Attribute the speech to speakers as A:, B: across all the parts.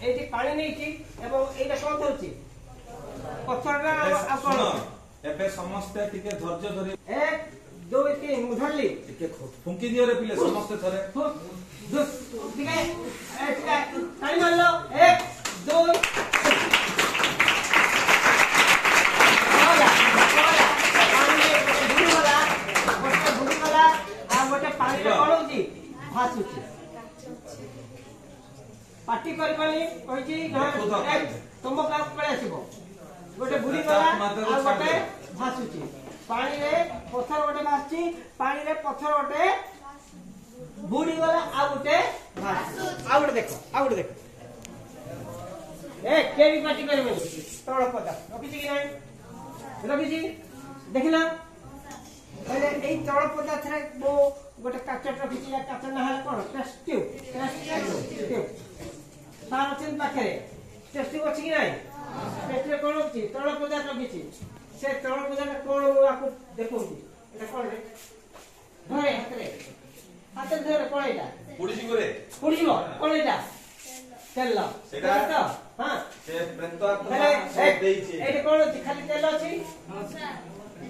A: एठी पानी नहीं छी एवं एटा कोन होची पत्थरटा आ कोन
B: एबे समस्त टिके धैर्य धरि
A: 1 2 3 मुधरली
B: टिके फुंकी दियो रे पिले समस्त थरे
A: दुस दिगे एटा टाइम मारलो 1 2 भासुची पार्टी कर पानी कहि तुम का पळे आसीबो गोटे बुडी गला आ गोटे भासुची पानी रे पत्थर गोटे भासची पानी रे पत्थर गोटे बुडी गला आ गोटे भासु आ गोटे देखो ए केवी पार्टी करबे तळ पदा रखिछि कि नाही रखिछि देखिला पहले एई तळ पदार्थ रे बो गोटे काचट रखिछि या काचट ना हल कोन टेस्ट ट्यूब तार चिन पाखरे टेस्ट ट्यूब अछि कि नाही टेस्ट रे कोन अछि तळ पदार्थ रखिछि से तळ पदार्थ कोन आकु देखौछि एटा कोन रे धरे हाते धरे कोन एटा पुडी जीवो कोन एटा तेल
B: सेटा
A: तो हां
B: से प्रेतो आत्मा से देइछि
A: एटा कोन अछि खाली तेल अछि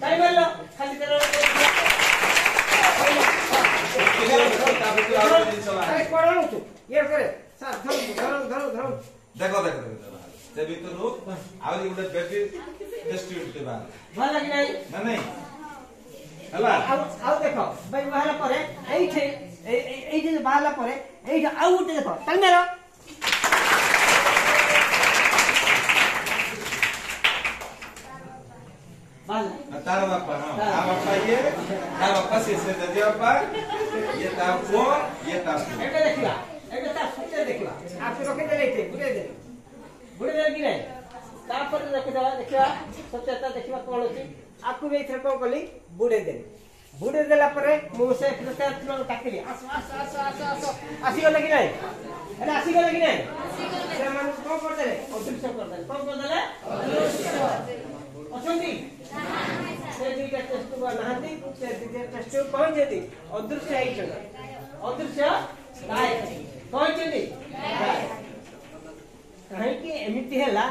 A: काई बोललो खाली तेल अरे कोन छु ये करे सर धरो
B: देखो से भीतर आउरी गुटे बेटी टेस्ट देबा
A: ভাল লাগি নাই
B: ना नहीं हला
A: आउ देखो भाई बाहला परे एइठे एइ जे बाहला परे एइ आउ गुटे देखो ताल मेरो
B: तार बापा हां आ बापा ये तार बापा से दे बापा ये ता को ये ता
A: एटा देखिला एटा ता सत्य देखिला आप रखे दे लेते बुड़े दे कि नहीं तापर देखिला सत्यता देखिबा कोन अछि आपको भी इथर कोन कली बुड़े देला परे मु से प्रत्यात्मक ताकिली आस आसी गले कि नहीं अरे आसी गले कि नहीं से मन को कर देले अदृश्य कर देले कोन कर देले अदृश्य अछंती से दुईटा टेस्ट को नहाती से दुईटा टेस्ट को कोन जेती अदृश्य आइछ अदृश्य काय कोन जेती काहे कि एमिति हैला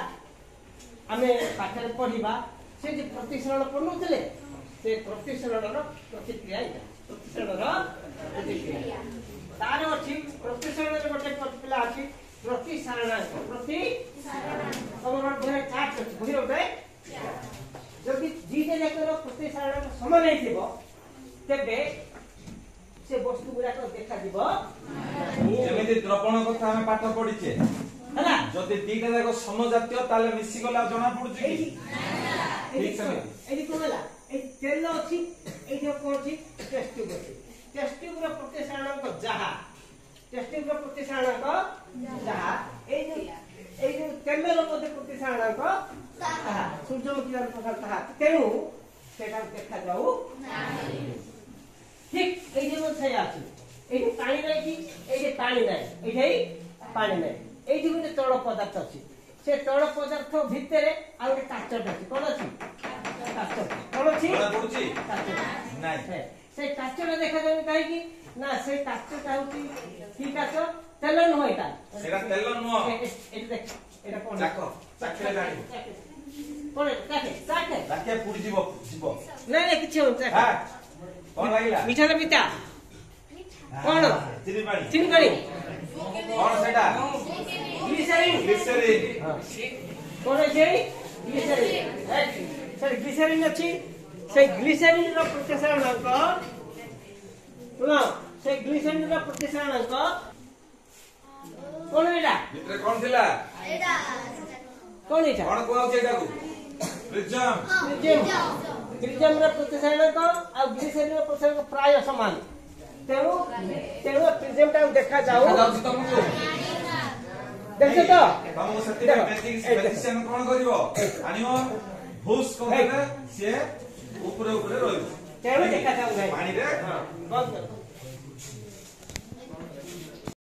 A: आमे पाठरे पढिबा से जे प्रतिसरण पढुतले से प्रतिसरणर प्रतिक्रिया प्रतिक्रिया तार अछि प्रतिसरणर गोटे पिला अछि प्रतिसारणांक समर भरे चार्ट अछि बुझियो बे जदि दीटे जाकर प्रतिसारणांक समान नै थिबो तेबे से वस्तु गुरा को देखा दिबो
B: जेमिति द्रवण कथा हम पाठ पढिचे
A: हला
B: जदि दीटा जाको समजातीय ताले मिसी गला जणा पडुची कि ठीक समय
A: एदी कोला ए तेल अछि ए जो कोन अछि टेस्ट ट्यूब अछि टेस्ट ट्यूब रो प्रतिसारणांक जहा टेस्ट ट्यूब रो प्रतिसारणांक जहा ए जो तेल रो प्रतिसारणांक जहा सूर्यमुखी रो प्रकार जहा तेनु सेटा देखा जाऊ नाही ठीक ए जे छै अछि ए जे पानी नै कि ए जे पानी नै ए जे पानी नै ए जे गोटे तळ पदार्थ अछि से तळ पदार्थ भितरे आ गोटे काचट अछि कोन अछि काचट कोन अछि
B: कोन पडुची
A: नाही से काचट देखा जाय काहे कि ना से काचट होती ठीक काच तेल न होइता
B: सेटा तेल न
A: ए देख एटा कोन
B: चाको चाके गाडी
A: कोन चाके
B: पुडी जीवो
A: नहीं किछ हो चाके
B: हां कोन लागिला
A: मीठा रे पिता कोन चिनी पानी
B: कोन सेटा ग्लिसरीन
A: कोन छै ग्लिसरीन सर ग्लिसरीन अछि से ग्लिसरीन रो प्रतिसारणांक सुनो से ग्लिसरीन रो प्रतिसारणांक कोन एटा
B: भितरे कोन थिला
A: एटा कोन एटा
B: कोन कोन छै एटा को
A: प्रिज्म रो प्रतिसारणांक आ ग्लिसरीन रो प्रतिसारणांक प्राय समान तेणु प्रिज्म टा देखा जाऊ
B: तुमको
A: देखो तो
B: हम सत्य बेसिक प्रेसिशन कोन करिवो आनियो भूस को देले से ऊपर ऊपर रहइबो
A: तेणु देखा जाऊ
B: पानी रे
A: बंद कर